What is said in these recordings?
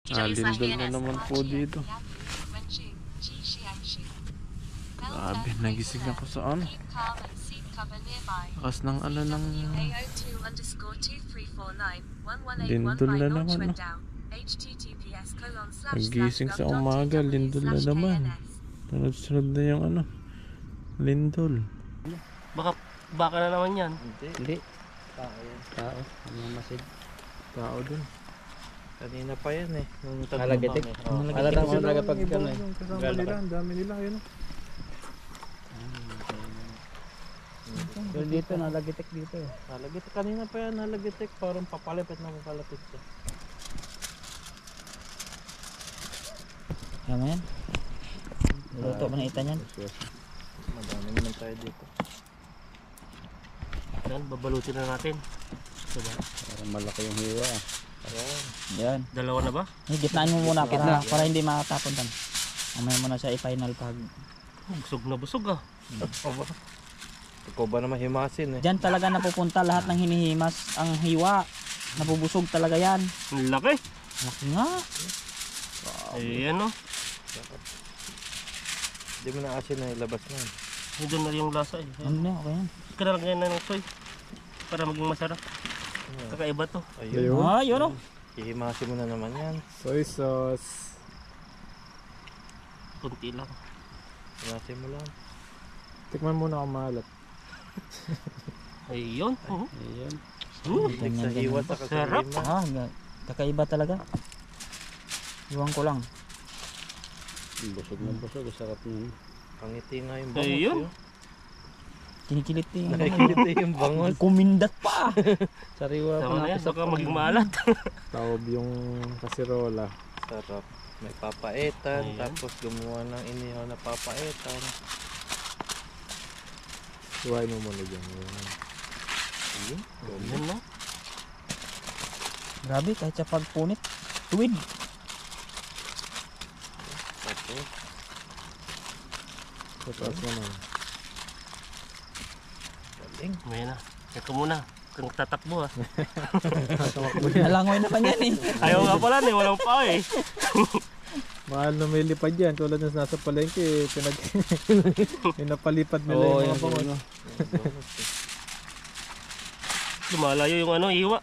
Lindol na naman po dito. Grabe, nagising ako sa ano. Lakas ng ano ng lindol na naman. Nagising sa umaga, lindol na naman. Sunod-sunod na yung ano, lindol. Baka na naman yan. Hindi. Tao yan. Tao. Mamasid. Tao dun. Kanina pa yan eh. Nalagitik. Alata mo talaga pag ano eh. Kasama nila, ang dami nila yun. Pero dito, nalagitik dito eh. Nalagitik. Kanina pa yan nalagitik. Parang papalapit na papalapit ko. Ayan mo yan. Luto mo na ita niyan. Madami naman tayo dito. Yan, babalutin na natin. Diba? Parang malaki yung hiwa ah. Ayan. Yan. Dalawa na ba? Gitnaan mo muna para hindi makatapon tan. Mamaya mo na siya i-final pag. Busog na busog ah. Ikaw ba naman himasin eh? Diyan talaga napupunta lahat ng hinihimas. Ang hiwa. Napubusog talaga yan. Ang laki. Laki nga. Ayan o. Hindi mo na asin na ilabas na. Hindi na yung lasa eh. Ano na, okay yan. Kinalagyan na ng soy. Para maging masarap. Kakaiba to. Ayun. Ah, yun o. Hihimasin mo na naman yan. Soy sauce. Kunti lang. Himasin mo lang. Tikman muna kung maalat. Ayun. Ayun. Tig sa hiwa sa Sarap. kasarima. Kakaiba talaga. Iwan ko lang. Busog na busog, sarap nun. Pangiti nga yung bangos. Ayun. Kinikilit yung Nakikiliti yung bangos. kumindat pa. Sariwa pa Tama na yan. natin sa Baka maging maalat. Taob yung kasirola. sarap. May papaitan. Ayan. Tapos gumawa ng inihaw na papaitan. Suwain mo muna dyan. Ayun. Ayun no. Grabe, kahit sa pagpunit. Tuwid. Tapos. Sa taas naman. Galing. May na. Ito muna. Kung tatakbo ah. Nalangoy naman yan eh. Ayaw nga pala eh. Walang pa eh. Mahal na may lipad yan. Tulad ng nasa palengke. Pinapalipad nila yung mga bangos. Lumalayo yung ano, iwa.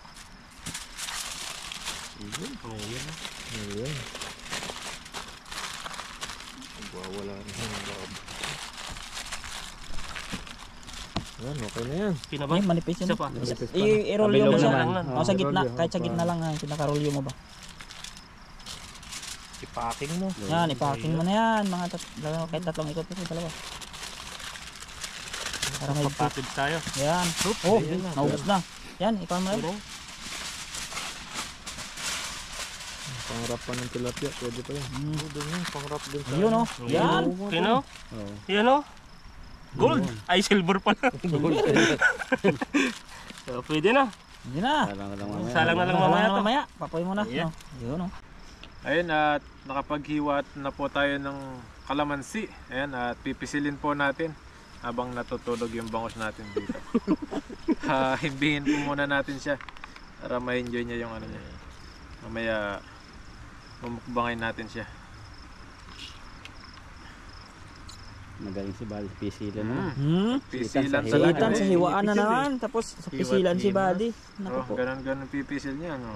Ayun. Ayun. Wala na yung loob. Yan, okay na yan. Pinaba? Ay, manipis yan. Isa pa. Manipis pa. I-rolyo mo Kabilog siya. naman. O sa gitna, rolyo. kahit sa gitna lang ha. Pinakarolyo mo ba? Ipacking mo. Yan, ipacking mo na yan. Mga kahit tatlong ikot ito, dalawa. Para may Papatid tayo. yan. Oh, Ayan na. naubos na. Yan, ikaw mo na yun. Pangarap pa ng tilapia. Pwede pa yan. Doon yung pangrap din sa Ayun o. Yan. Yan o. Yan o. Gold. Ay, silver pala. So, pwede na. Hindi na. Salang na lang mamaya to. Mamaya. Papoy mo na. Yeah. No? Yun o. Ayun, at nakapaghiwat na po tayo ng kalamansi. Ayan, at pipisilin po natin habang natutulog yung bangos natin dito. Himbihin po muna natin siya para ma-enjoy niya yung ano niya. Mamaya mamukbangin natin siya. Magaling si Bal, pisilan na. Pisilan sa Itan sa hiwaan na naman. Tapos sa pisilan si Hiwat, Buddy. Naku po. Ganun pipisil niya, no?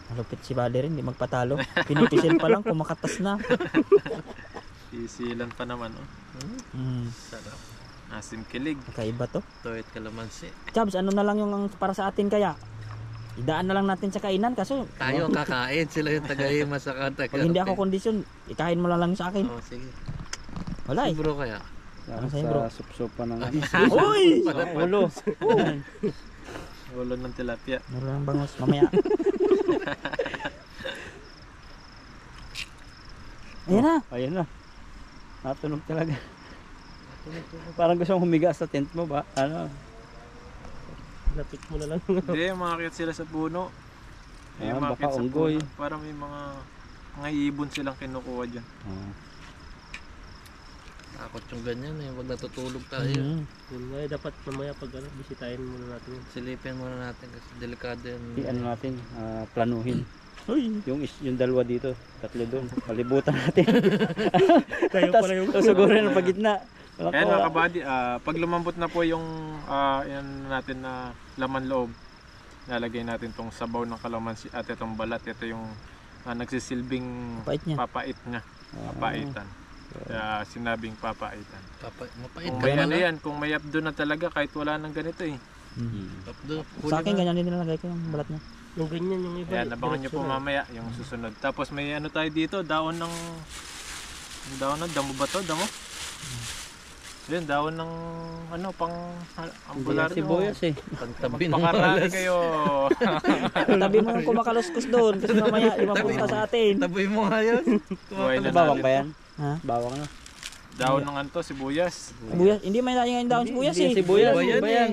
Malupit si Buddy rin. Hindi magpatalo. Pinipisil pa lang. Kumakatas na. Pisilan pa naman, oh. Sarap. Asim kilig. Kakaiba to. Toit kalamansi. Chabs, ano na lang yung para sa atin kaya? Idaan na lang natin sa kainan. Kaso Tayo ang kakain. Sila yung tagahima sa kanta. pag hindi ako kondisyon, ikain mo lang sa akin. Oh, sige. Wala eh. Bro kaya. Ano sa'yo, bro? Sa supsupa ng ano. Uy! Ulo. Ulo ng tilapia. Meron lang bangos. Mamaya. Ayan na. Ayan na. Natunog talaga. Parang gusto mong humiga sa tent mo ba? Ano? Lapit mo na lang. Hindi, makakit sila sa puno. Baka unggoy. Para may mga ibon silang kinukuha dyan. Takot yung ganyan eh. Wag natutulog tayo. Mm. Yun nga, dapat mamaya pag bisitahin muna natin yun. Silipin muna natin kasi delikado yan. Ano natin, planuhin. Yung dalawa dito, tatlo doon. Palibutan natin. Tayo Tapos pala yung susugurin ng pagitna. Ayan mga kabady, pag lumambot na po yung yan natin na laman loob, lalagay natin tong sabaw ng kalamansi at itong balat. Ito yung nagsisilbing Pait niya. papait niya. Papaitan. Kaya sinabing papaitan. Mapait Kung ka may naman ano ah. yan, kung may abdo na talaga kahit wala nang ganito eh. Abdo, Sa akin huli na. ganyan din nilalagay ko yung balat niya. yung ganyan, yung iba. Ayan, abangan nyo po diretso na. mamaya yung susunod. Tapos may ano tayo dito, daon ng damo ba to? Damo? Yun, daon ng ano, pang ambularyo. Sibuyas eh. Pagtabi ng Pakarami malas. kayo. Tabi mo yung kumakaluskos doon kasi mamaya imapunta sa atin. Taboy mo nga yun. Buhay na Bawang natin ba yan? Ha? Bawang na. Daon ng anto, sibuyas. Sibuyas. Hindi may yung daon sibuyas eh. Sibuyas, Ba yan ba yan?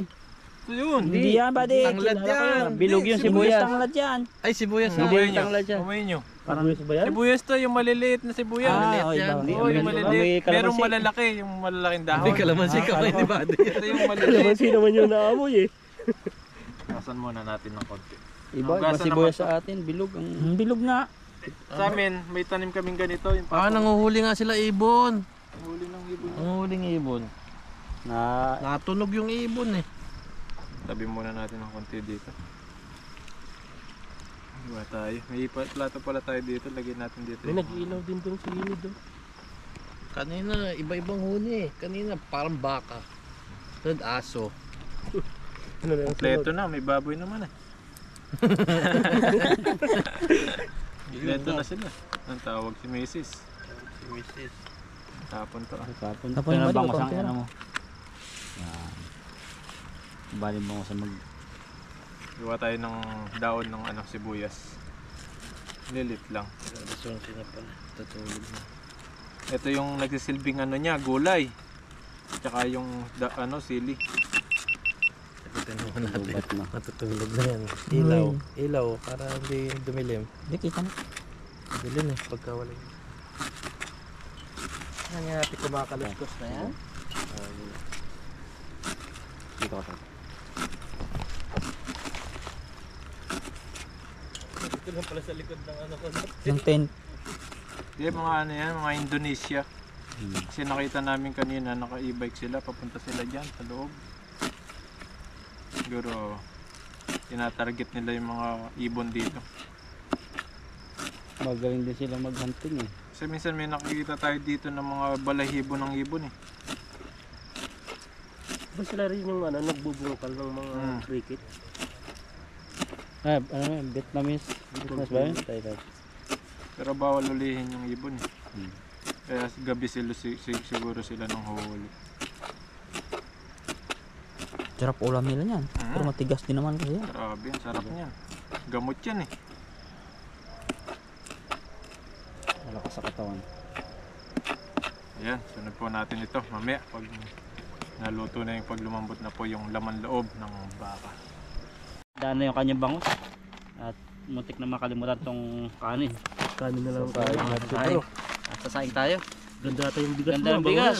Ito yun. Hindi yan, buddy. Tanglad Kilala ko yan. yun. Bilog yung Sibuyas sibuyas. tanglad yan. Ay, sibuyas na. Hindi Amoy yung nyo. tanglad yan. Amoy nyo. Parang yun ba yan? Sibuyas to, yung maliliit na sibuyas. Ah, oh, yan. iba. Oo, yung May maliliit. kalamansi. Merong malalaki, yung malalaking dahon. Hindi kalamansi kamay ni Buddy. Ito yung maliliit. Kalamansi naman yung naamoy eh. Kasan muna natin ng konti. Iba, Hugasan sibuyas naman sa atin, bilog ang... Bilog nga. Sa amin, may tanim kaming ganito. Yung Nanguhuli nga sila ibon. huli ng ibon. Nanguhuling ibon. Na... Natunog yung ibon eh. Tabi muna natin ng konti dito. Iba tayo. May plato pala tayo dito. Lagyan natin dito. May nag-iilaw din doon sa inid doon. Kanina, iba-ibang huni eh. Kanina, parang baka. Sunod, aso. Ano na yung Kompleto na. May baboy naman eh. Kompleto na sila. Ang tawag si Mrs. Si Mrs. Tapon to. Tapon. Tapon yung Pero balik, bangos ang konti ano lang. mo. Yan. Bali bangos ang mag... Iwa tayo ng daon ng ano, sibuyas. Lilit lang. Lasong sila pala. Tutulog na. Ito yung nagsisilbing ano niya, gulay. Tsaka yung ano, sili. Sagutin naman natin. Lubat na. Matutulog na yan. Ilaw. Ilaw. Para hindi dumilim. Hindi, kita na. Dilim eh. Pagka wala. Ano nga natin kumakaluskos na yan? Dito ka. Dito lang pala sa likod ng ano ko. Yung tent. Di mga ano yan, mga Indonesia. Kasi nakita namin kanina, naka-e-bike sila, papunta sila dyan sa loob. Siguro, tinatarget nila yung mga ibon dito. Magaling din sila mag-hunting eh. Kasi minsan may nakikita tayo dito ng mga balahibo ng ibon eh. Ba sila rin yung ano, nagbubungkal ng mga Hmm. cricket? Ah, ano yun? Vietnamese? Vietnamese ba yun? Tayo. Pero bawal ulihin yung ibon eh. Hmm. Kaya gabi sila, siguro sila nang huhuli. Sarap ulam nila yan. Pero matigas din naman kasi yan. Grabe, ang sarap niyan. Gamot yan eh. Malakas sa katawan. Ayan, sunod po natin ito mamaya pag naluto na yung pag lumambot na po yung laman loob ng baka. Daan na yung kanyang bangus. At muntik na makalimutan tong kanin. Kanin na lang Sasaing tayo. natin siguro. At sasaing tayo. Ganda ata yung bigas Ganda mo. ng bigas.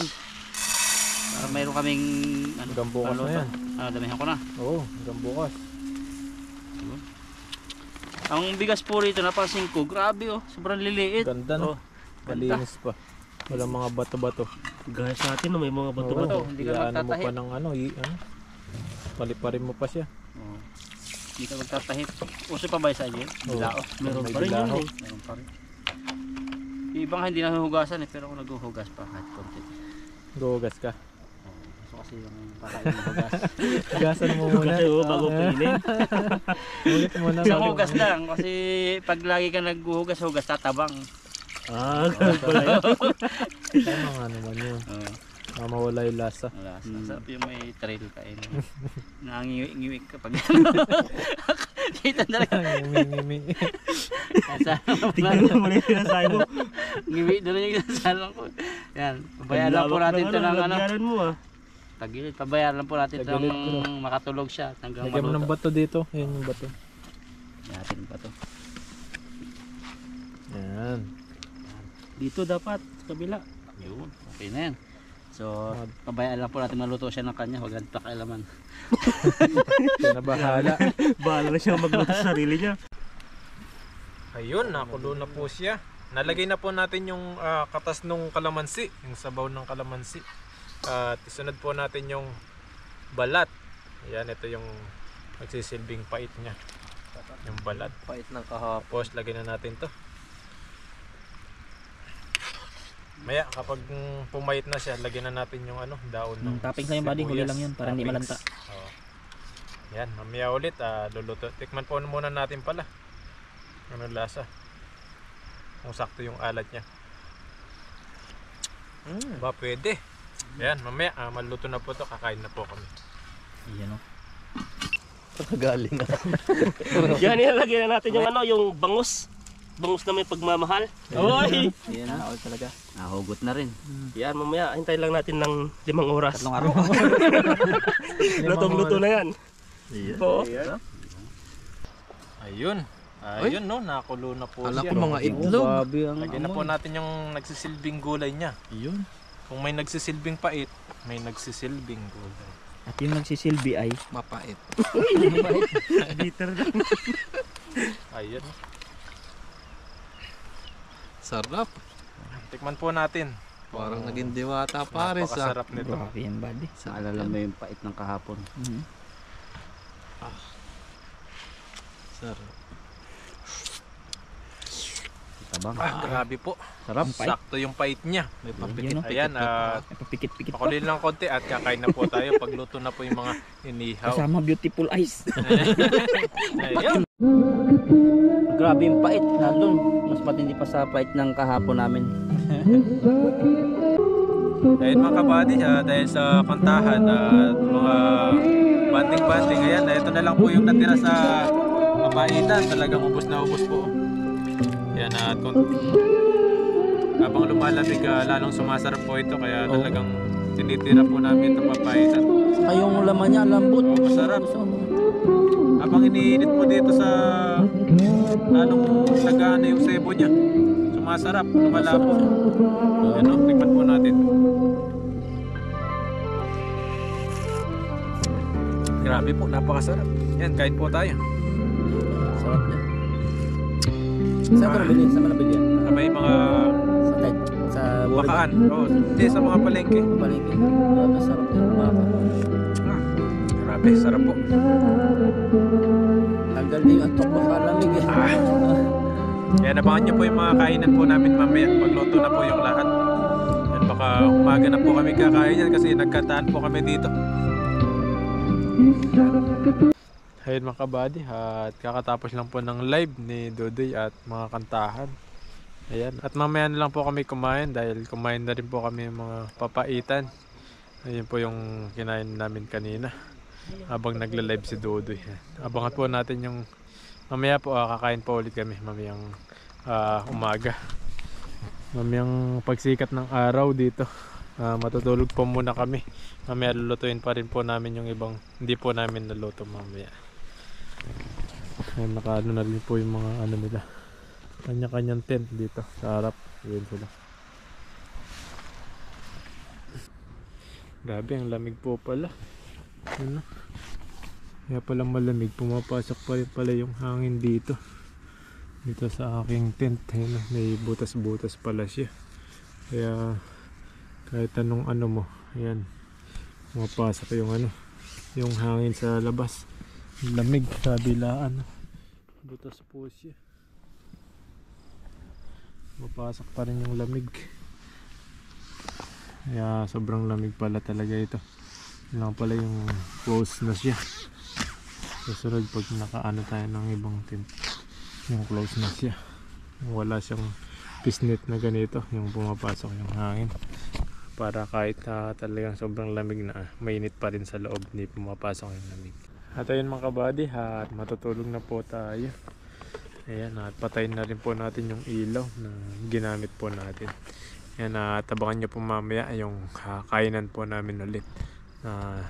Para mayroon kaming ano, Hanggang bukas na yan. damihan ko na. Oo, hanggang bukas. Ang bigas po rito napansin ko, grabe oh, sobrang liliit. Ganda no? Oh, Malinis pa. Walang mga bato-bato. Gaya sa atin, no, may mga bato-bato. Oo. Hindi ka Iyaano mo magtatahi. pa ng ano, ano? Paliparin mo pa siya. Oh. Hindi ka magtatahip. Uso pa ba sa inyo? Bilao. Meron May pa rin yun dilaw. eh. Meron pa rin. Yung ibang hindi nahuhugasan eh, pero ako naghuhugas pa kahit konti. Gugas ka. So kasi yung para yung hugas. Gasan mo muna. Kasi oh, bago kainin. Ulit mo na. Isang hugas lang kasi pag lagi ka naghuhugas-hugas tatabang. Ah, ganun pala yun. Tama nga naman yun. Mawala yung lasa. Wala. Sarap yung may trail kain. Nangingiwi ka pag kita na lang. Ngimi-ngimi. Tignan mo muna yung sinasabi mo. Ngiwi na lang yung salang ko. Yan. Pabayaan lang po natin ito ng ano. Lagyanan mo ah. Tagilid. Pabayaan lang po natin ito Tagilid ng ko. makatulog siya hanggang Lagyan mo ng maluto. bato dito. Yan yung bato. Natin pa to. Yan. Dito dapat, sa kabila. Yun. Okay na yan. So, pabayaan lang po natin maluto siya ng kanya. Huwag natin pakialaman. Siya na bahala. Bahala na siya magluto sa sarili niya. Ayun, nakulo na po siya. Nalagay na po natin yung katas ng kalamansi, yung sabaw ng kalamansi. At isunod po natin yung balat. Ayan, ito yung magsisilbing pait niya. Yung balat. Pait ng kahapon. Tapos lagyan na natin to. Maya kapag pumayit na siya, lagyan na natin yung daon ng Toppings lang yung buddy, huli lang yun para hindi Toppings. malanta. Oo. Yan, mamaya ulit luluto. Tikman po muna natin pala. Ano lasa? Kung sakto yung alat niya. Ba pwede. Yan, mamaya maluto na po to, kakain na po kami. Yan o. Galing na. Yan, ilalagay na natin yung yung bangus. Bangus na may pagmamahal. Oy! Yan na, all talaga. Nahugot na rin. Yan, mamaya hintay lang natin ng 5 oras. 3 araw. Lutong-luto na yan. Oo. Ayun. Ayun no, nakulo na po Kala siya. ko mga itlog. Lagyan na po natin yung nagsisilbing gulay niya. Yun. Kung may nagsisilbing pait, may nagsisilbing gulay. At yung nagsisilbi ay Mapait. Bitter na. Ayun. Sarap. Tikman po natin. Parang naging diwata pares ah. Napakasarap nito. grabe yan buddy. Naalala mo yung pait ng kahapon. Sarap. Tabang. Grabe po. Sarap. Sakto yung pait niya. May Yun, papikit. no? Ayan, Ay, papikit-pikit pa. pakulin lang konti at kakain na po tayo. Pagluto na po yung mga inihaw. Kasama beautiful eyes. Ayun. Grabe yung pait. Nandun. Mas matindi pa sa pait ng kahapon namin. Ayun mga kabady, dahil sa kantahan at mga banting-banting. Ayan, ito na lang po yung natira sa mapaitan. Talagang ubos na ubos po. Yan, at habang lumalamig, lalong sumasarap po ito. Kaya talagang tinitira po namin itong papaitan. Saka yung laman niya, lambot. Oh, masarap. Habang iniinit mo dito sa lalong nagana yung sebo niya, sumasarap, lumalabo. Ano, tikman po natin. Grabe po, napakasarap. Yan, kain po tayo. Sarap niya. Saan ka nabili? Saan ka nabili yan? Sa may mga Sa tent? Sa bakaan. Oh, hindi, sa mga palengke. palengke. Grabe, sarap niya. Baka. Grabe, sarap po. Tanggal din yung antok baka lamig eh. Yan, abangan nyo po yung mga kainan po namin mamaya. Pagluto na po yung lahat. Yan, baka umaga na po kami kakain yan kasi nagkataan po kami dito. Ayun mga kabady, at kakatapos lang po ng live ni Dodoy at mga kantahan. Ayan, at mamaya na lang po kami kumain dahil kumain na rin po kami mga papaitan. Ayun po yung kinain namin kanina habang nagla-live si Dodoy. Abangan po natin yung mamaya po, kakain po ulit kami mamayang umaga. Mamayang pagsikat ng araw dito. Matutulog po muna kami. Mamaya lulutuin pa rin po namin yung ibang hindi po namin naluto mamaya. Ayan, nakaano na rin po yung mga ano nila, kanya-kanyang tent dito sa harap. Ayan sila. Grabe, ang lamig po pala. Ano? Kaya palang malamig, pumapasok pa rin pala yung hangin dito. Dito sa aking tent. Ayan, may butas-butas pala siya. Kaya kahit anong ano mo, ayan, pumapasok yung ano, yung hangin sa labas. Lamig sa bilaan. Butas po siya. Mapasok pa rin yung lamig. Kaya sobrang lamig pala talaga ito. Yun lang pala yung close na siya. Susunod pag nakaano tayo ng ibang tent, yung close na siya. Wala siyang pisnet na ganito, yung pumapasok yung hangin. Para kahit talagang sobrang lamig na, mainit pa rin sa loob, hindi pumapasok yung lamig. At ayun mga kabady, at matutulog na po tayo. Ayan, at patayin na rin po natin yung ilaw na ginamit po natin. Ayan, at abangan nyo po mamaya yung kainan po namin ulit.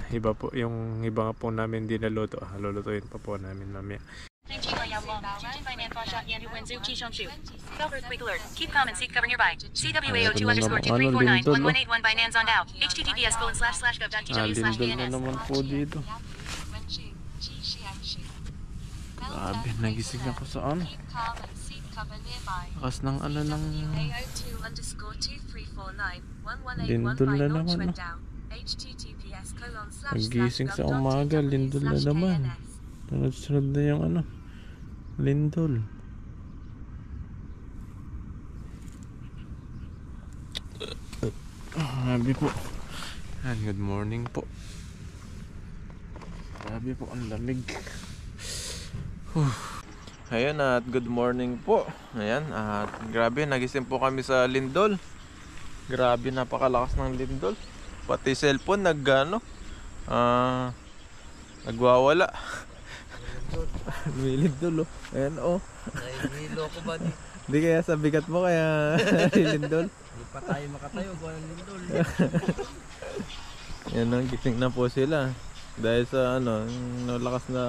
Iba po, yung iba po namin din naluto, lulutuin pa po namin mamaya. Earthquake alert. Keep calm and seek cover nearby. CWAO2_23491181 by Nanzong out. https://gov.tw/bns. Lindol na naman po dito. Grabe, nagising ako sa ano. Lakas ng ano ng lindol na naman. Nagising sa umaga, lindol na naman. Sunod na yung ano, lindol. Grabe po. Good morning po. Grabe po, ang lamig. Ayan at good morning po. Ayan at grabe, nagising po kami sa lindol. Grabe, napakalakas ng lindol. Pati cellphone nagwawala. May lindol oh. Ayan oh. Nahihilo ko ba di? Hindi kaya sa bigat mo kaya lindol. Hindi pa tayo makatayo kung anong lindol. Yan ang gising na po sila. Dahil sa ano, nalakas na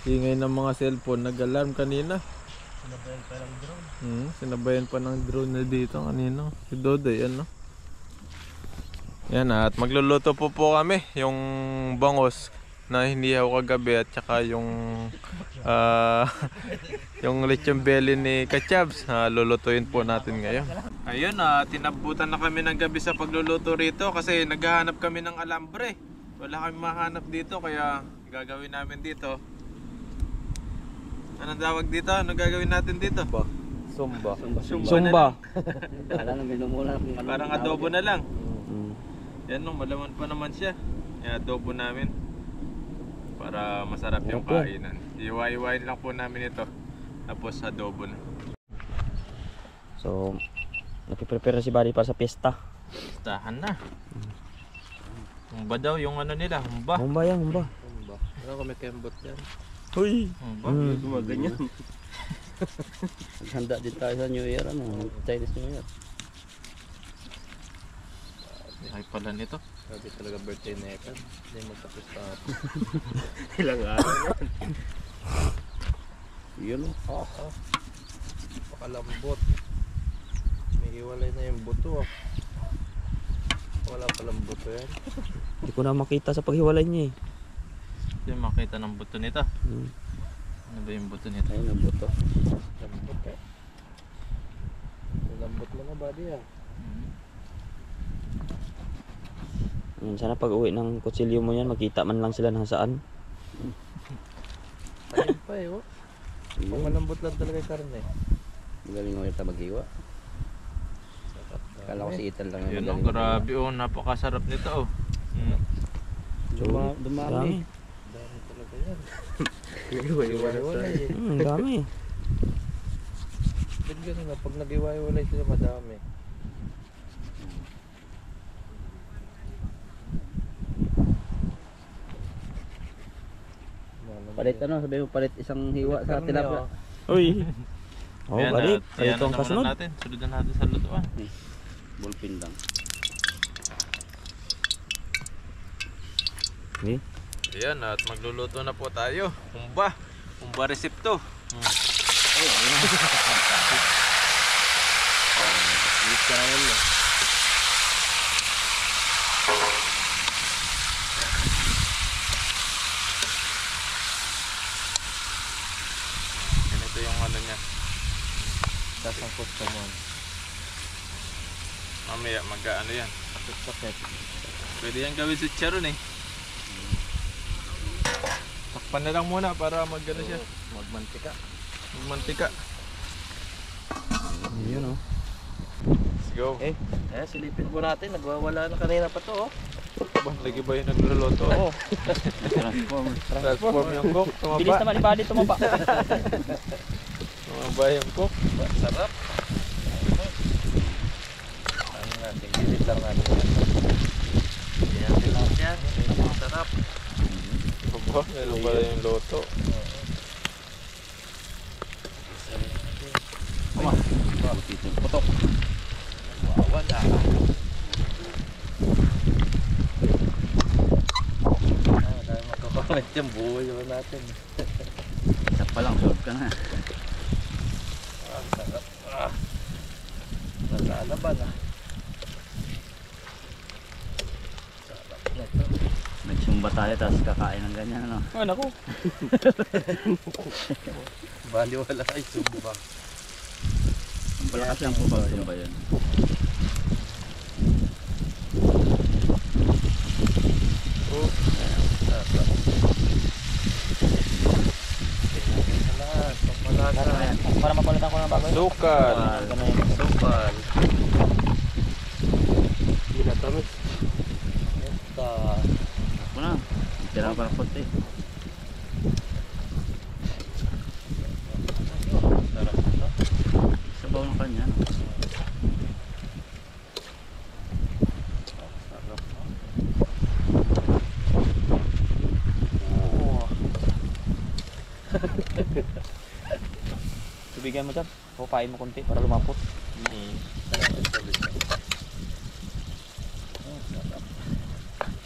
ingay ng mga cellphone, nag-alarm kanina. Sinabayan pa ng drone. Sinabayan pa ng drone na dito kanina. Si Dodoy, ano? Yan at magluluto po kami. Yung bangos na hinihaw kagabi at saka yung yung lechon belly ni Kachabs. Lulutuin po natin ngayon. Ayun, tinabutan na kami ng gabi sa pagluluto rito kasi naghahanap kami ng alambre. Wala kami mahanap dito kaya gagawin namin dito. Anong tawag dito? Anong gagawin natin dito? Sumba. Sumba. Parang adobo na lang. Yan no, malaman pa naman siya. Yan, adobo namin. Para masarap yung kainan. Iwa-iwain lang po namin ito. Tapos adobo na. So, napiprepare si Buddy para sa pista. Tahan na. Humba daw yung ano nila, humba. Humba yan, humba. Ano kami kembot yan? Uy! Humba. Gumaganyan. Handa din tayo sa New Year, Chinese New Year. Ay pala nito. Sabi talaga birthday na ito. Hindi magtapos pa ako. Ilang araw yan. Yun o. Pakalambot. May hiwalay na yung buto. Wala palang buto yan. Hindi ko na makita sa paghiwalay niya eh. Hindi makita ng buto nito. Ano ba yung buto nito? Ayun ang buto. Lambot eh. Lambot mo na buddy ah. Sana pag uwi ng kutsilyo mo yan, makita man lang sila nasaan. Ayun pa eh oh. Pag malambot lang talaga yung karne. Magaling mo kita maghiwa. Kala ko si Ethan lang Yun yung oh, grabe oh, napakasarap nito oh. Dami. Dami talaga yan. Hiwa-hiwa eh. Ang dami. Ba't ganun na? Pag nag-iwaiwalay sila madami. Palit sabi mo palit isang hiwa sa tilapia. Uy! Oh, Ayan, Buddy. ayan Ito ang na naman kasunod. natin. Sundan natin sa lutuan. Ballpin lang. Okay. Ayan at magluluto na po tayo. Humba. Humba resipto. Ganito yung ano niya. Sasangkot ka mo. Mamaya mag-ano yan. Sakit. Pwede yan gawin sa charon eh. Takpan na lang muna para mag-ano siya. Magmantika. Magmantika. Yun oh. Let's go. Silipin po natin. Nagwawala na kanina pa to oh. Lagi ba yung nagluluto? Oo. Transform yung cook. Bilis Tumaba. naman ni Buddy tumaba. Tumaba yung cook. Sarap. Ano natin? Gilit lang natin. Yan lang yan. Sarap. Tumaba. Meron pala yung luto. Putok. Wala. Dahil magkakomment yung buhay naman natin. pa lang, solve ka na. Nalalaban ah. Nagsumba tayo tapos kakain ng ganyan, ano? Oh, naku. Baliwala ay sumba. Palakas lang po pagsumba yun. Para mapalitan ko ng bago. Sukal. Sukal. Ginatamis. Ako na. Tira pa ng konti. Sabaw ng kanya, no? Bigyan mo dyan. Hupain mo konti para lumapot.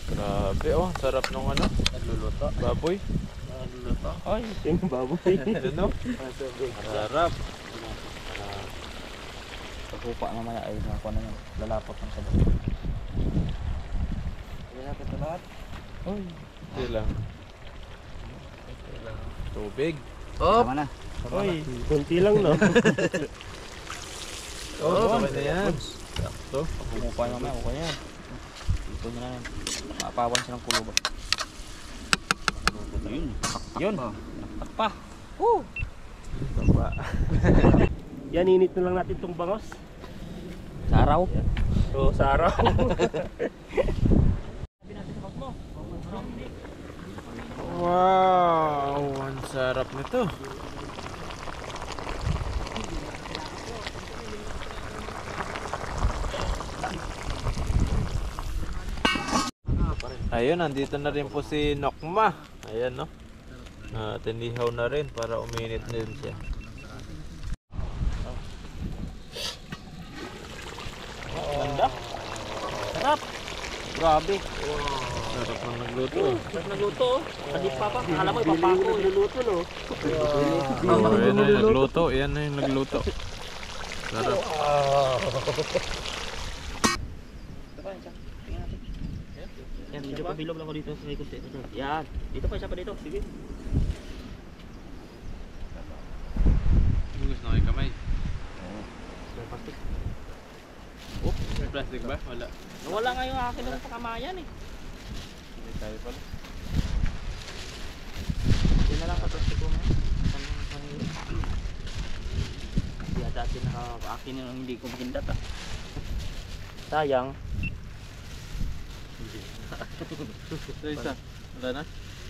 Grabe oh, sarap nung ano, Nagluluto. baboy. Nagluluto. Ay, Yung baboy. Ano? Sarap. pag hupa mamaya ay nakuha na yan. Lalapot ng sabon. Lalapit na lahat. Uy. Hindi lang. Tubig. Oh! Tama na. Oy, kunti lang no. Oh, okay na yan. Sakto. Pag hupa mamaya, hupa yan. Dito nyo na yan. Maapawan siya ng kulubot. Yun. Yun. Takpa. Woo! Taba. Yan, init na lang natin itong bangos. Sa araw. So, sa araw. Wow, ang sarap nito. Ayun, nandito na rin po si Nokma. Ayan, no? Tinihaw na rin para uminit din siya. Ganda. Sarap. Grabe. Sarap ng nagluto. Sarap nagluto. Kadip pa pa. Alam mo, ipapako. Iluluto no. Ayan na yung nagluto. Ayan na yung nagluto. Sarap. Yan, medyo pabilog lang ako dito sa ikot. Yan. Dito pa, isa pa dito. Sige. Gusto na kayo kamay. Oh, may plastic ba? Wala. Nawala nga yung akin ng pakamayan eh. Hindi tayo pala. Hindi na lang kapastik ko mo. Kaya dati naka-akin yun, hindi ko makindat, ah. Sayang. Ito isa. Wala na?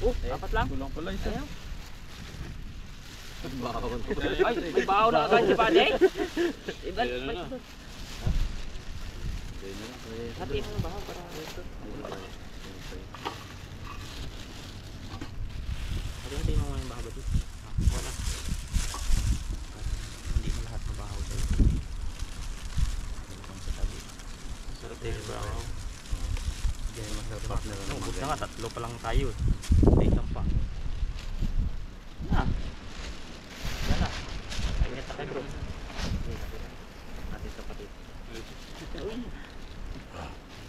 Oh, apat lang. Kulang pala isa. Ayaw. Ay, may bahaw na agad si Pade. Iba, Ayan na. hati mo ng bahaw para dito. Hati-hati mo yung bahaw dito. Wala. Hindi mo lahat mabahaw sa'yo. Sarap din yung bahaw. Ubus na nga, tatlo pa lang tayo. May isang pa. Na. Yan na. Ayun na tayo bro. Natin sa patit.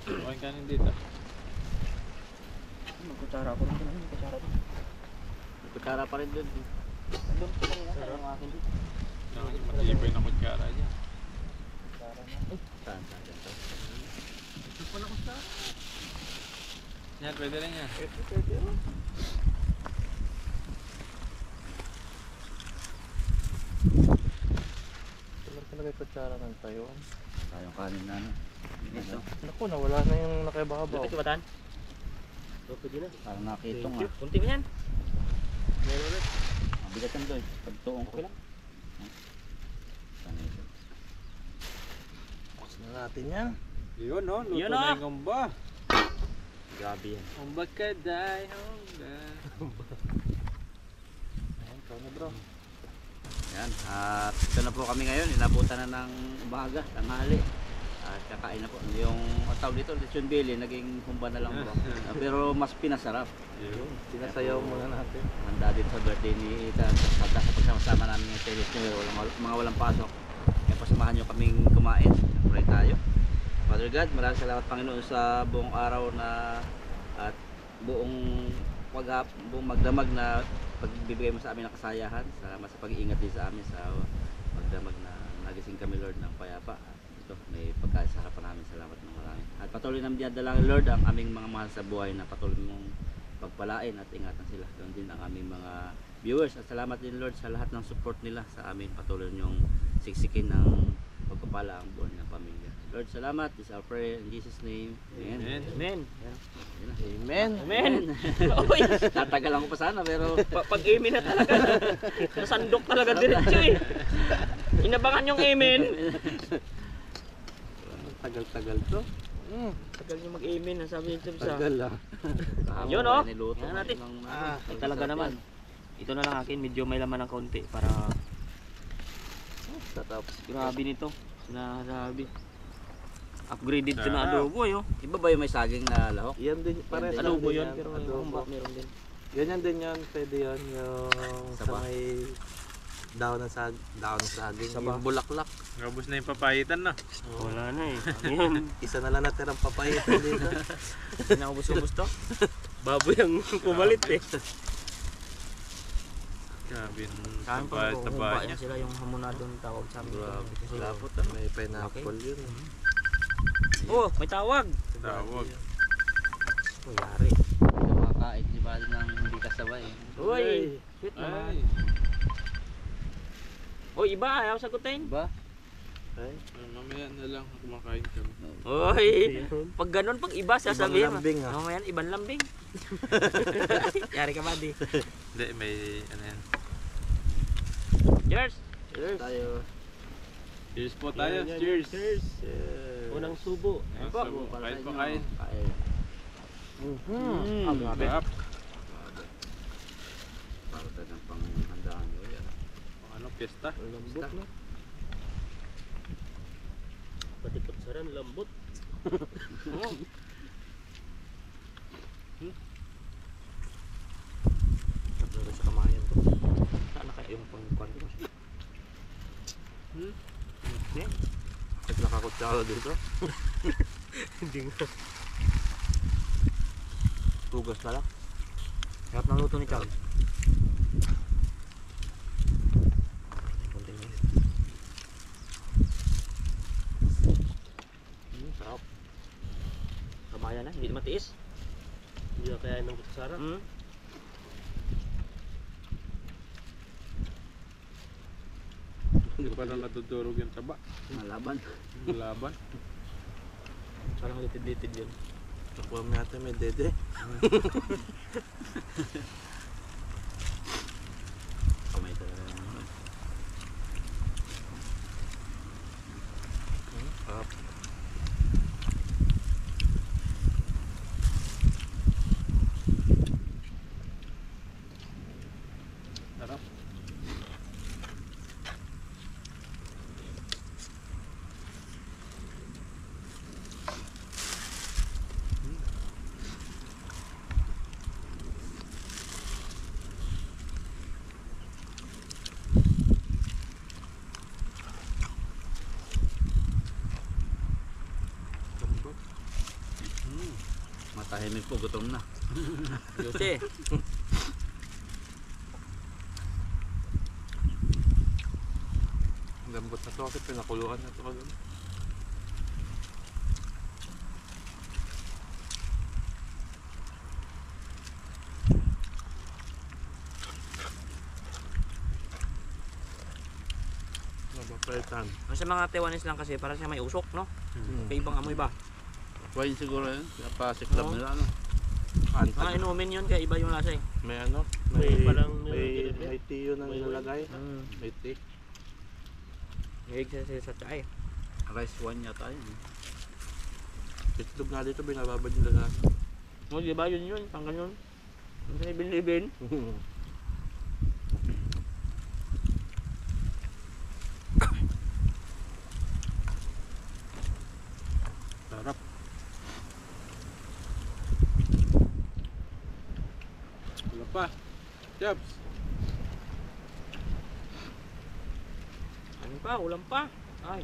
Kumain kanin dito. Magkutsara ko lang din. Magkutsara din. Kutsara pa rin dun. Doon ko lang yan. Yung akin dito. Matibay na kutsara dyan. Saan? Yan, pwede rin yan. Tular talaga yung kutsara ng tayo. Tayong kanin na, ano. Ito. Naku, nawala na yung nakibabaw. Lupit si Batan. So, pwede na. Parang nakitong, ah. Kunti mo yan. Mabigat yan doon. Pagtuong ko lang. Buksan na natin yan. Yun, no? Luto Yun, na ah. yung gamba. Grabe yan. Gamba ka day, gamba. Ayan, ikaw na bro. Yan. At ito na po kami ngayon. Inabutan na ng umaga, tanghali. At kakain na po. Yung ang tawag dito, lechon belly, naging humba na lang po. Pero mas pinasarap. Sinasayaw muna natin. Handa din sa birthday ni Ita. Handa sa pagsama-sama namin ng Telos New Year, mga walang pasok. Kaya pasamahan nyo kaming kumain. Pray tayo. Father God, maraming salamat Panginoon sa buong araw na at buong magdamag na pagbibigay mo sa amin ng kasayahan. Salamat sa pag-iingat din sa amin sa magdamag na nagising kami Lord ng payapa. Ito, may pagkain sa harapan namin. Salamat ng marami. At patuloy namin dinadalangin Lord ang aming mga mahal sa buhay na patuloy mong pagpalain at ingatan sila. Doon din ang aming mga viewers. At salamat din Lord sa lahat ng support nila sa amin. Patuloy niyong siksikin ng pagpapala ang buwan ng pamilya. Lord, salamat. This is our prayer in Jesus' name. Amen. Amen. Amen. Amen. Oy, Tatagalan ko pa sana pero pag-amen na talaga. Nasandok talaga diretso eh. Inabangan yung amen. Tagal-tagal to. Tagal nyo mag-amen, sabi niyo sa. Tagal ah. Yun oh. niluto Yan natin. ng Talaga naman. Ito na lang akin, medyo may laman ng konti para Tatap. grabe nito. Sinasabi. Upgraded to na adobo yo. Iba ba yung may saging na lahok? Yan din, pares lang Adobo din yun, yan, pero adobo. humba meron din. Ganyan din yan, pwede yan. Yung sa Saba. may daon ng saging. Saba. Yung bulaklak. Ubus na yung papayitan na. Wala na eh. Yan. Isa na lang natin ang papayitan dito. Pinaubos-ubos to. Baboy ang pumalit eh. Grabe yung Kain pa taba, ko, taba humba niya. yan sila yung hamonadong tawag sa amin. Grabe. Lapot May pineapple yun. Oh, may tawag. Tawag. Oh, yari. Hindi ka makakain, di ba ng hindi kasabay. Uy, sweet naman. Oy, iba ayaw sagutin. Diba? Ay, Mamaya na lang kumakain kami. Oy, pag ganun, pag iba sasabihin. Ibang lambing, ah. Mamaya ibang lambing. Yari ka ba di? Hindi, may ano yan. Cheers. cheers. Tayo. Cheers po tayo. Cheers. Cheers. Unang subo. Ayun po. Kain po kain. Kain. Ang grabe. Sarap. Para tayo ng panghandaan nyo yan. Ano, piyesta? Lambot na. Pati putsaran, lambot. Lalo sa kamayan to. Sana kaya yung pangkuhan ko. Pag nakakutsara dito. Hindi nga. Tugas na lang. Harap ng luto ni Charles. Sarap. Kamayan na, hindi matiis. Hindi na kaya ng kutsara. Hindi pa lang natutulog yung taba. Malaban. Laban. Parang litid-litid yun. Nakuha natin may dede. Kamay talaga naman. Sarap. Sarap. Matahimik po, gutom na. Yosi. Lambot na to kasi pinakuluan na to kagad. Nabapalitan. Sa mga Taiwanese lang kasi para siya may usok, no? Kaya ibang amoy ba? Wine siguro yun. Napasiklab Oo. nila ano. Mga inumin yun kaya iba yung lasa eh. May ano? May parang may tiyo na nilalagay. May tea. Higig sa tsay. Rice wine yata yun. Itlog nga dito binababad yung lasa. O, di ba yun yun? Pang ganun. Ang sinibin-libin. Jobs. Ano pa? Ulam pa. Ay.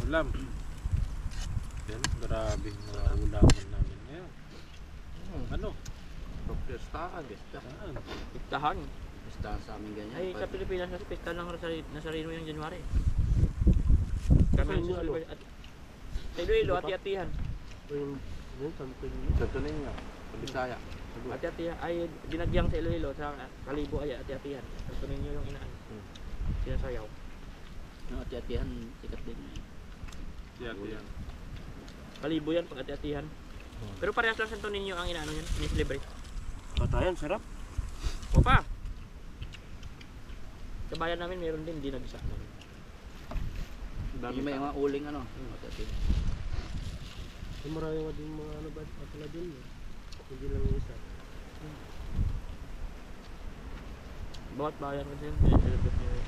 Ulam. Yan, grabe mga ulaman namin ngayon. Ano? Pagpiestahan. Saan? Piktahan. Pistahan sa amin ganyan. Ay, sa Pag- Pilipinas kasi pista lang Nazareno yung January. Kami Sa sa Iloilo. Sa Iloilo, hati-hatihan. Santo Niño. Sa Bisaya. Hati-hatihan. Ay, dinagyang sa Iloilo. Sa Kalibo ay hati-hatihan. Santo Niño yung inaan. Sinasayaw. Yung ati-atihan, sikat din. Yan, yan. Kalibo yan pag hati-hatihan. Pero parehas lang Santo Niño ang inaano yan. Siniselebrate. Patayan, sarap. Opa! Sa bayan namin meron din dinagsa. Yung may mga uling ano. Ati-atihan. Marami nga din mga ano ba pala din. Hindi lang yung isa. Bawat bayan kasi yun. Siniselebrate nyo yun.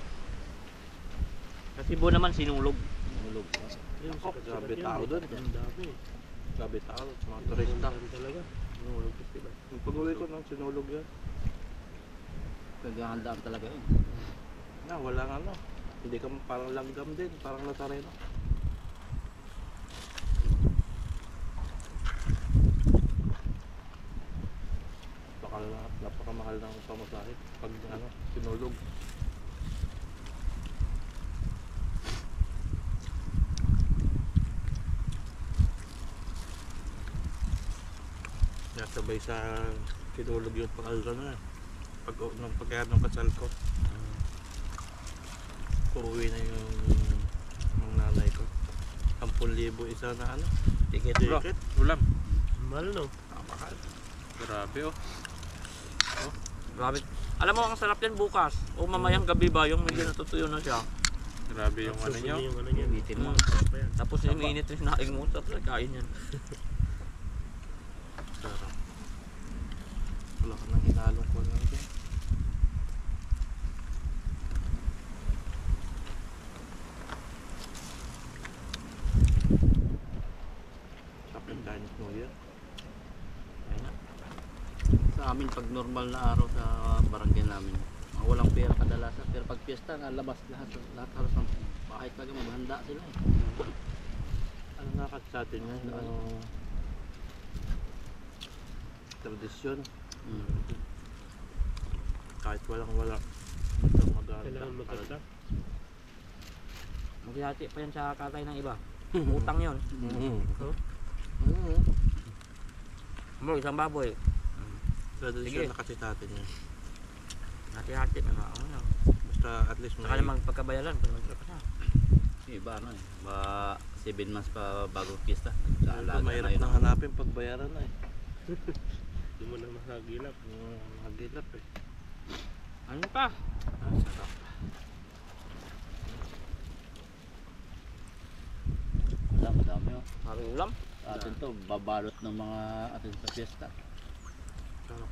Sa Cebu naman sinulog. Ulog. Yung Ako, grabe tao doon. Ang dami. Grabe tao. Mga turista. Talaga. Nulog festival. Yung pag-uwi ko nang sinulog yan. Paghahandaan talaga yun. Na, walang ano. Hindi ka parang langgam din. Parang Nazareno. Napakamahal ng pamasahe pag ano, sinulog. Nasabay sa sinulog yung pag-alga na. Nung pagkaya ng kasal ko. Uuwi na yung nanay ko. 10,000 isa na ano. Ticket bro. Ulam. Mahal no? Mahal. Grabe oh. Grabe. Alam mo ang sarap yan bukas. O mamayang gabi ba yung medyo natutuyo na siya. Grabe yung ano nyo. Yung ano niya. Bitin mo. Tapos yung init yung sinaing mo. Tapos kain yan. Sarap. Wala ka nang hinalong ko lang dyan. Kapag Chinese New Year. Sa amin pag normal na araw sa barangay namin, mga walang pera kadalasan. Pero pag piyesta nga labas lahat halos ng bahay talaga maghanda sila eh. Ano nakat sa atin yan? Tradisyon. Kahit wala. Ito maganda. Kailangan magkasta. Maghihati pa yan sa katay ng iba. Utang yun. Bro, isang baboy. Tradisyon Sige. na kasi sa atin yan. Hati-hati na nga. Ano. Basta at least Saka naman pagkabayaran. Pag magtrapas na. Yung iba ano eh, ba 7 months pa bago piyesta. mahirap na hanapin pagbayaran na eh. Hindi mo na mahagilap. Hagilap eh. Ano pa? Sarap. Madami oh. Maraming ulam. Atin to, babalot ng mga atin sa piyesta. Sarap.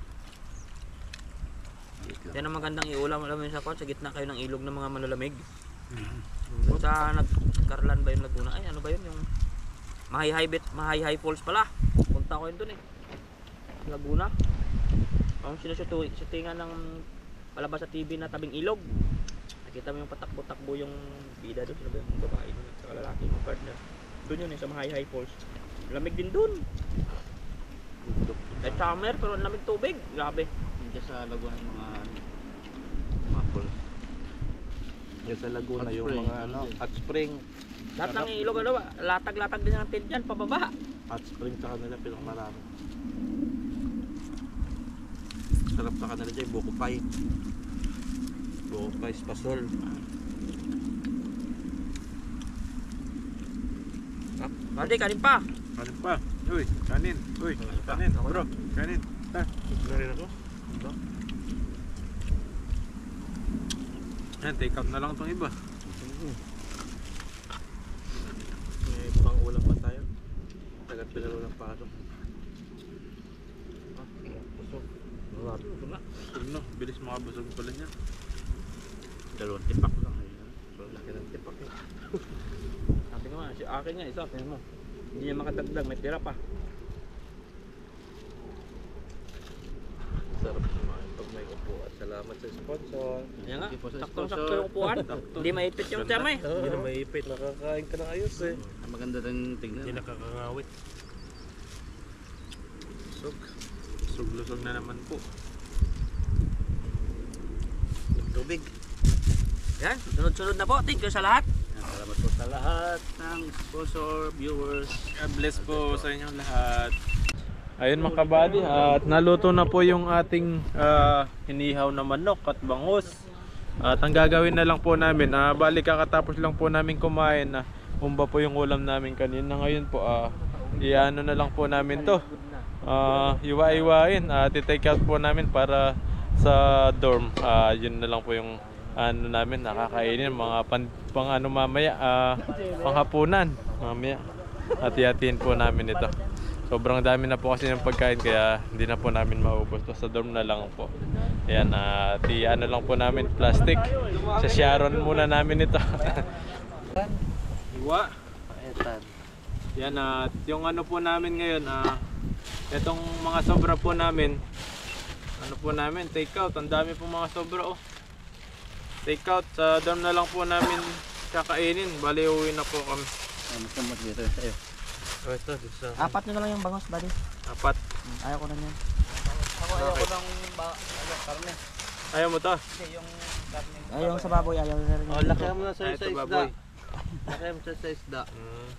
Yan ang magandang iulam. Alam mo yun sa gitna kayo ng ilog ng mga malalamig. Doon sa Nagkarlan ba yung Laguna? Ay ano ba yun? Yung Mahay Falls pala. Punta ko yun doon eh. Laguna. Parang sinusutingan ng palabas sa TV na tabing ilog. Nakita mo yung patakbo-takbo yung bida doon. Sino ba yung babae doon? Sa lalaki yung partner. Doon yun eh, sa Mahay Falls. Lamig din doon. Eh summer pero lamig tubig. Grabe. Hindi sa Laguna yung mga falls. Yung sa Laguna Hot yung spring, mga ano, hot spring. Lahat ng ilog ano ba? Latag-latag din ang tent yan, pababa. Hot spring sa kanila pinakamarami. Sarap sa kanila dyan, buko pie. Buko pie, spasol. Hindi, kanin pa. Kanin pa. Uy, kanin. Uy, kanin. Bro, kanin. Ta. Na rin ako. Yan, take out na lang itong iba. May pang ulam pa tayo. Tagat pinalulang pasok. Tulno, bilis makabusog pala niya. 2 tipak lang. Laki ng tipak eh. Sabi ko nga, si akin nga isa, tingnan mo. Hindi niya makadagdag, may tira pa. Sarap kumain pa. Sponsor. Yan nga, saktong-sakto yung upuan. Hindi maipit yung tiyama eh. Hindi na maipit. Nakakain ka na ayos eh. Maganda rin tingnan. Hindi nakakangawit. Lusog na naman po. Tubig. Yan, sunod-sunod na po. Thank you sa lahat. Salamat po sa lahat ng sponsor, viewers. God bless po sa inyong lahat. Ayun mga kabady, at naluto na po yung ating hinihaw na manok at bangus. At ang gagawin na lang po namin, bali kakatapos lang po namin kumain, humba po yung ulam namin kanina. Ngayon po, iano na lang po namin to. Iwa-iwain, titake out po namin para sa dorm. Yun na lang po yung ano namin nakakainin, mga pang ano mamaya, panghapunan mamaya. At ihatiin po namin ito. Sobrang dami na po kasi ng pagkain kaya hindi na po namin maubos. Sa dorm na lang po. Ayan, ano lang po namin, plastic. Sa Sharon muna namin ito. Iwa. Yan, at yung ano po namin ngayon, itong mga sobra po namin, ano po namin, take out. Ang dami po mga sobra, oh. Take out, sa dorm na lang po namin kakainin. Bali, uwi na po kami. Mas dito sa'yo. Oh, ito, sa Apat nyo na lang yung bangos, buddy. apat. Ayaw ko na yan. Ako ayaw ko ng karne. Ayaw mo to? Hindi, yung karne. Ayaw yung sa baboy, ayaw na rin. Oh, laki mo na Ito, sa isda. baboy. Laki mo sa isda. Mm.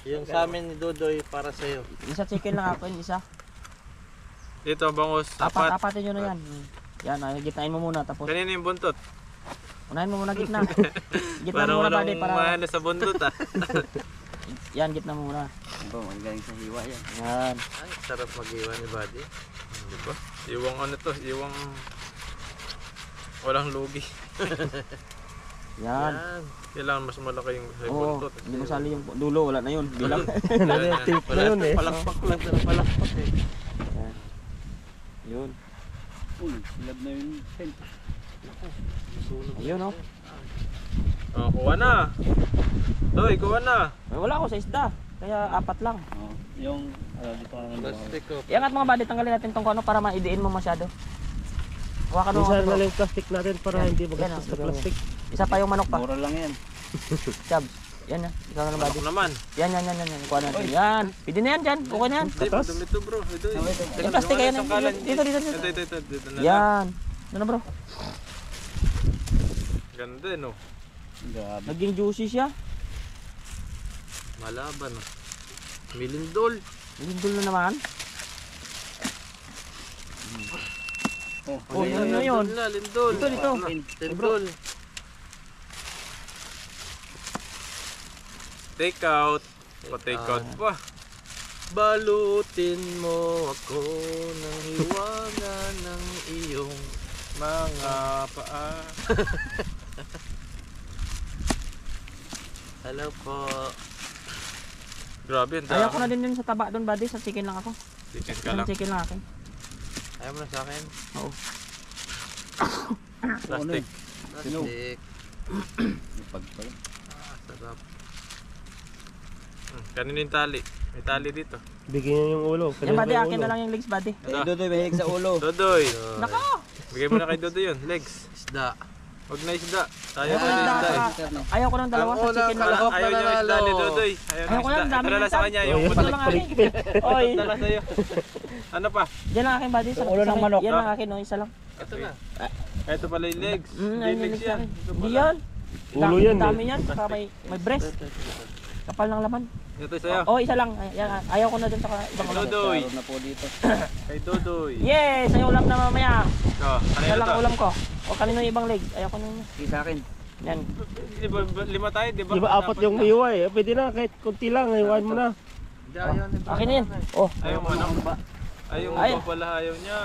Yung sa amin ni Dodoy para sa'yo. Isa chicken lang ako, isa. Dito, bangus, Apatin nyo na yan. Yan, gitnain mo muna. Tapos, Kanina yung buntot. unahin mo muna gitna. Gitna Para mo muna, walang buddy, para... maano sa buntot, Yan, gitna mo muna. Ito, ang galing sa hiwa yan. Yan. Ay, sarap mag-iwa ni Buddy. Di ba? Iwang ano to, iwang walang lugi. Yan. Kailangan mas malaki yung sa Oo, buntot. hindi masali yung dulo, wala na yun. Bilang. Tip na yun eh. Palakpak lang na palakpak eh. Yan. Yun. Uy, silab na yun. Ayun, oh. Oh, kuha na. Toy, kuha na. Ay, wala ako sa isda. Kaya apat lang. Oh, yung, dito ka naman. Plastic ko. Iangat mga buddy, tanggalin natin tong ano para maidiin mo masyado. Hawakan mo. Minsan bro. na lang yung plastic natin para Yan. hindi Yan, magastos sa oh. plastic. Isa pa yung manok pa. Mura lang yan. Chab. Yan yan. Ikaw na buddy. Ako naman. Yan. Kuha natin. Yan. Pwede na yan dyan. Okay na yan. Hindi, madumi to bro. Ito Yung plastic yan. Dito. Dito na lang. Yan. Ano na bro? Ganda no. Grabe. Naging juicy siya. Malaban no. Milindol. Lindol na naman. Oh, yun na yun. Lindol. Dito. Lindol. Take out. Pa-take out pa. Balutin mo ako ng hiwaga ng iyong mga paa. Hello po. Grabe, ang Ayaw ko na dami. din sa taba doon buddy. Sa chicken lang ako. Chicken ka Sa lang. chicken lang akin. Ayaw mo na sa akin. Oo. Plastic. Plastic. Pagpala. Sarap. Kanina yung tali. May tali dito. Bigyan niyo yung ulo. Yan buddy, akin na lang yung legs buddy. Dodoy, mahilig sa ulo. Dodoy. Nako! Bigay mo na kay Dodoy yun. Legs. Isda. Wag na isda. Tayo Ayaw pa ko na ng isda. dalawa. Ayaw ko ng dalawa sa chicken na lang. Ayaw niya isda ni Dodoy. Ayaw Ayaw ko niya lang, isda. dami Ito na lang ng sa kanya. Yung Oh, puto. Ito lang akin. Oy. Ito lang sa'yo. Ano pa? Yan lang akin buddy. Sa Ulo ng manok, Yan ah. lang akin, isa lang. Ito na. Ito pala yung legs. Ayun Hindi yung legs legs yan. akin. Ito Hindi pala. yan. Ulo yan, Dami yan. Saka may breast. Kapal ng laman. Ito sa'yo. Oh, isa lang. Yan, ayaw ko na dun sa ibang ulam. Dodoy. Meron na po dito. Kay Dodoy. Yes! Sa'yo ulam na mamaya. Oh, Yan kanina lang to. ulam ko. O kanino yung ibang leg. Ayaw ko na yun. Sige sa akin. Yan. Di ba, lima tayo, di ba? Di ba apat yung hiwa eh? Pwede na kahit konti lang. Hiwain mo na. Akin na yan. Oh. Ayaw mo na. Ayaw mo Ay. pa pala, ayaw niya.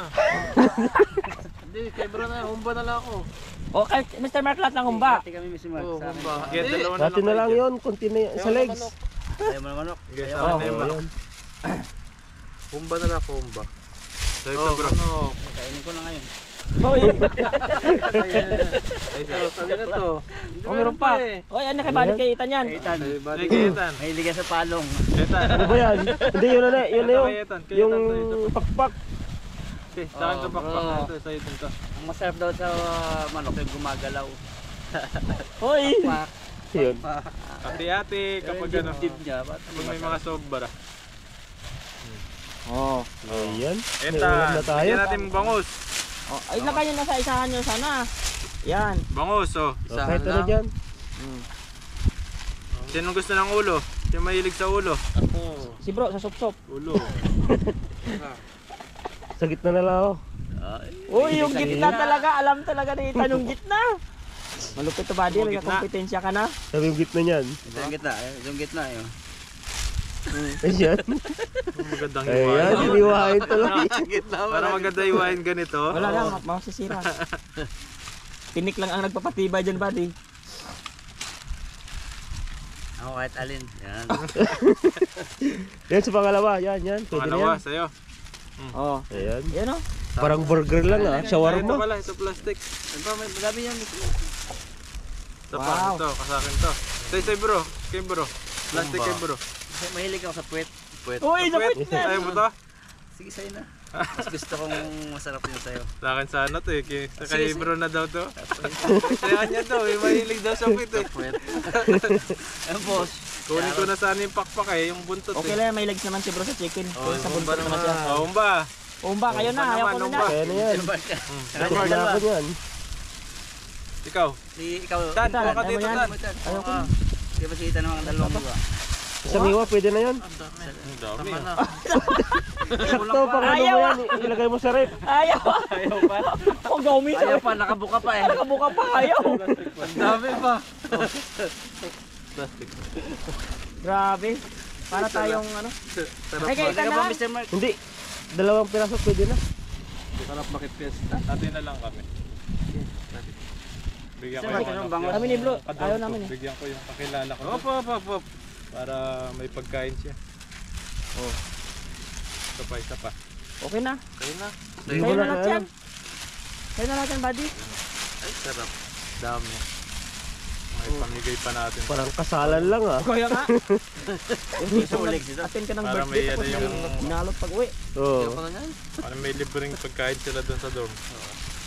Hindi, kay bro na. Humba na lang ako. O, kay Mr. Mark lahat ng humba. Dati kami Mr. Mark. Sa akin. Sige, dalawa na Dati na lang kayo. yun. Konti na yun. Sa legs. Ayaw mo ng manok. Sige, Oh, sa akin na yung yun. Humba na lang ako, humba. So ito bro. Kainin ko na ngayon. Hoy. Ay, sabi na to. O, meron pa. Hoy, ano kay balik kay Itan yan. Kaitan. Sige, Kayetan. Mahilig ka sa palong. Kayetan. Ano ba yan? Hindi, yun na. Yun na yung... Kayetan. Yung pakpak. Sa akin to Oh, pakpak. bro. Ito, sa'yo din to. Ang masarap daw sa manok yung gumagalaw. Hoy! Pak. Yun. Ate-ate kapag Yung ano. dibdib niya. Ba't Kapag may mga sobra. Oh. Ayan. May Eta, ulam na tayo. bigyan natin bangus. Oh, ay lagay nyo na sa isahan nyo sana. Yan. Bangus, oh. Oh, kahit ano dyan. Sinong gusto ng ulo? Sino mahilig sa ulo? Si bro, sa sop-sop. Ulo. Sa gitna na lang ako. Uy, yung gitna talaga. Alam talaga ni Ethan yung gitna. Malupit to buddy. Yung May gitna. kompetensya ka na. Sabi yung gitna niyan. Ito yung gitna. Yung gitna yun. Ayan. Magandang Ayan, hiwain. iniwain tuloy. Gitna Para maganda hiwain ganito. Wala lang, masisira. Tinik lang ang nagpapatibay dyan buddy. Ako kahit alin. Yan. Yan sa pangalawa. Yan, yan. Pwede na Pangalawa, yan. sa'yo. Oh. Ayan. Yan oh. Parang burger lang ah. Ito Shawarma. pala, ito plastic. Ano ba? May madami yan. Ito pa, Wow. ito, kasakin to. Say bro, kay bro. Plastic kay bro. Mahilig ako sa puwet. Uy, napit na. Ayaw mo to? Sige sa'yo na. Mas gusto kong masarap yun sa'yo. Sa akin sana to eh. Kay bro na daw to. Kaya niya to eh. Mahilig daw sa puwit eh. Puwet. Ayun boss. Kunin ko na sana yung pakpak eh. Yung buntot Okay eh. lang, may legs naman si bro sa chicken. Oh, Sa umba buntot naman siya. naman. Oh, umba. Umba, kayo na. Umba Ayaw naman, ko umba. na. Kaya na yan. Silver. Kaya na ako yan. Ikaw. Ikaw. Dan, Dan, kuha ka ayaw dito, mo yan? Dan. Ayaw ko na. Di ba kita ng mga dalawang buwa? Isang iwa, pwede na yan. Ang dami. Sakto, pang ano mo yan. Ilagay mo sa rep. Ayaw. Ayaw pa. Huwag ka umisa. Ayaw pa, nakabuka pa eh. Nakabuka pa. Ayaw. Ang dami pa. Grabe. Para tayong ano. Ay, kayo ka Ikaw na. ba, Mr. Mark? Hindi. Dalawang piraso pwede na. Sarap makipesta. Atin na lang kami. Bigyan ko Sir, yung anong ano. bangus? Kami ni Blo. Kadog Ayaw ko. namin eh. Bigyan ko yung kakilala ko. Op. Para may pagkain siya. Oh. Isa pa. Okay na. Kayo na. Hindi mo Kayo na na lahat kaya. yan. Kayo na lahat yan, buddy. Ay, sarap. Dami. May pamigay pa natin. Parang kasalan lang ah. Kaya nga. Isang legs dito. Atin ka ng Para birthday may tapos ano yung- may inalot pag uwi. Oo. Ano yan? Para may libreng pagkain sila doon sa dorm.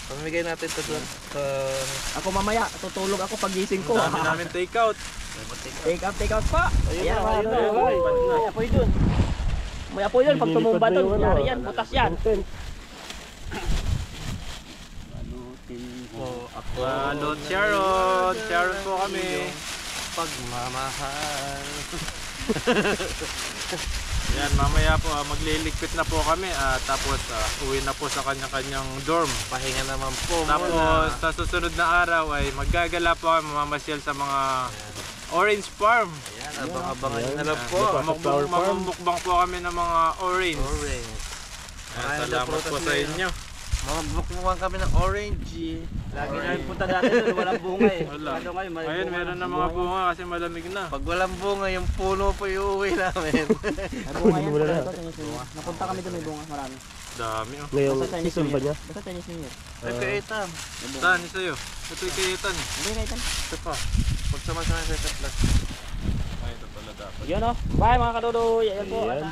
Pamimigay natin ito doon sa... Ako mamaya, tutulog ako pag gising ko. Dami namin take out. Take out pa. Ayan, ayun na, Uy, may apoy dun. May apoy dun. Pag tumumba dun, yari yan, butas yan. Balot Sharon. Sharon po kami. Pagmamahal. Yan, mamaya po magliligpit na po kami. Tapos uwi na po sa kanya-kanyang dorm. Pahinga naman po. Tapos sa susunod na araw ay maggagala po kami, mamamasyal sa mga orange farm. Ayan, abang-abangan nyo na lang po. Mamumukbang po kami ng mga orange. Orange. Ayan, salamat po sa inyo. Mamabukbukan kami ng orange. Lagi na punta natin doon, walang bunga eh. Wala. Ano ngayon, may Ayun, bunga. meron na mga bunga kasi malamig na. Pag walang bunga, yung puno po iuwi namin. May bunga yan. Muna na. Ito, Chinese New Year. Napunta kami dun, may bunga, marami. Dami oh. Ngayong Basta Chinese season New ba Year. niya? Basta Chinese New Year. Ay, kaitan. Saan? Isa sa'yo. Ito yung kayitan. Hindi, kaitan. Ito pa. Magsama-sama sa isa plus. Ay, ito pala dapat. Yun o. Bye mga kadodoy. Ayan po. Ayan.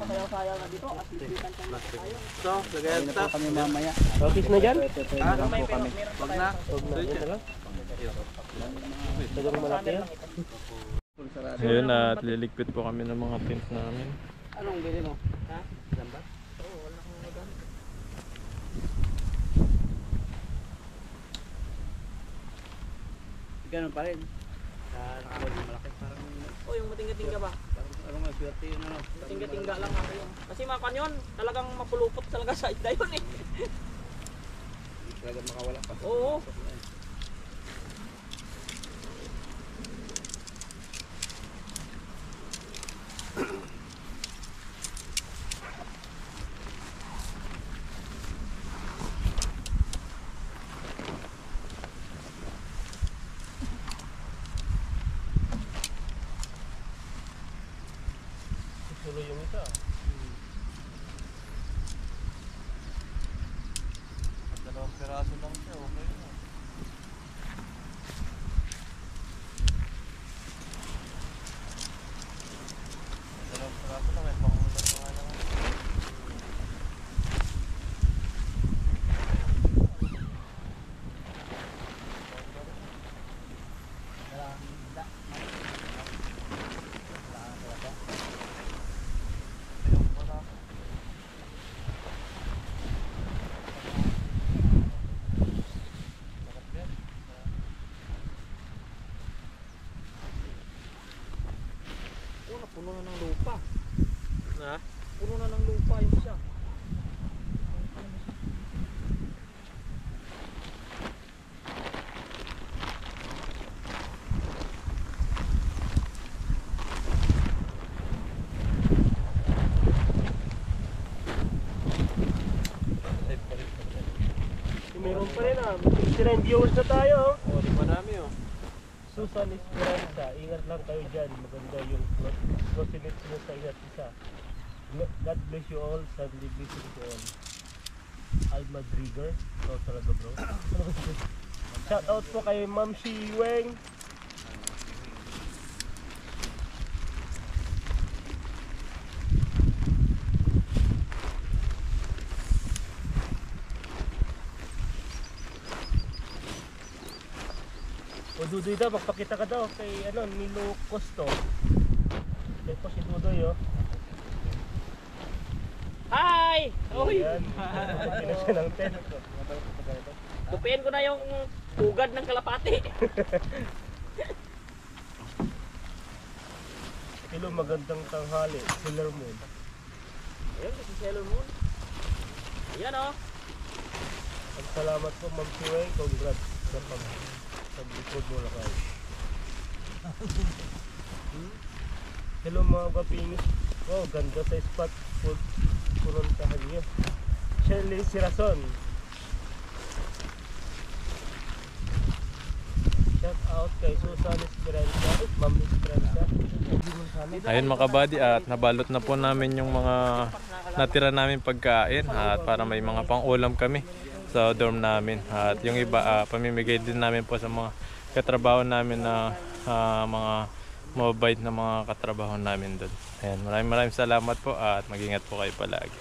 Sayaw-sayaw na dito. At lipitan ka na tayo. So, lagayan ito. Kami mamaya. Okay na dyan? May pero meron pa Wag na. Huwag na. Yan na lang. Tagang malaki yan. Ayun, at liligpit po kami ng mga tents namin. Anong bili mo? Ha? Lambat? Oo, wala kang nagamit. Ganun pa rin. Nakakulong malaki. Parang, Oh, yung matingga-tingga ba? ano nga, swerte yun ano. Matingga-tingga lang ako yun. Kasi mga kanyon, talagang mapulupot talaga sa isda yun eh. Hindi talaga makawala pa. Oo. Tuloy yung isa. Dalawang piraso lang siya, okay na. Dalawang piraso lang, may pangulang nga naman. puno na ng lupa. Ha? Puno na ng lupa yung isa. Meron pa rin ah. 69 viewers na tayo. Oh, di marami oh. Susan Esperanza, ingat lang kayo dyan. Maganda yung closeness nyo sa isa't isa. God bless you all. Sunday blessing to all. Alma Drigger. Ikaw talaga bro. Shout out po kay Ma'am Shi Weng. O Dudoy daw, magpakita ka daw kay Nilo Costo. Yan po si Dudoy oh. Hi! Uy! Ayan. Pagkina siya ng tent. Tupiin ko na yung pugad ng kalapati. Hello, magandang tanghali. Sailor Moon. Ayun, si Sailor Moon. Ayan oh. Ang salamat po Ma'am Siway. Congrats sa pag-likod mo na kayo. Hello mga kapingis. Wow, ganda sa spot. Pununtahan niyo. Shirley Sirason. Shout out kay Susan Esperanza. Ma'am Esperanza. Ayun mga kabady, at nabalot na po namin yung mga natira namin pagkain at para may mga pang-ulam kami sa dorm namin. At yung iba, pamimigay din namin po sa mga katrabaho namin na mga mabait na mga katrabaho namin doon. Ayan, maraming salamat po at mag-ingat po kayo palagi.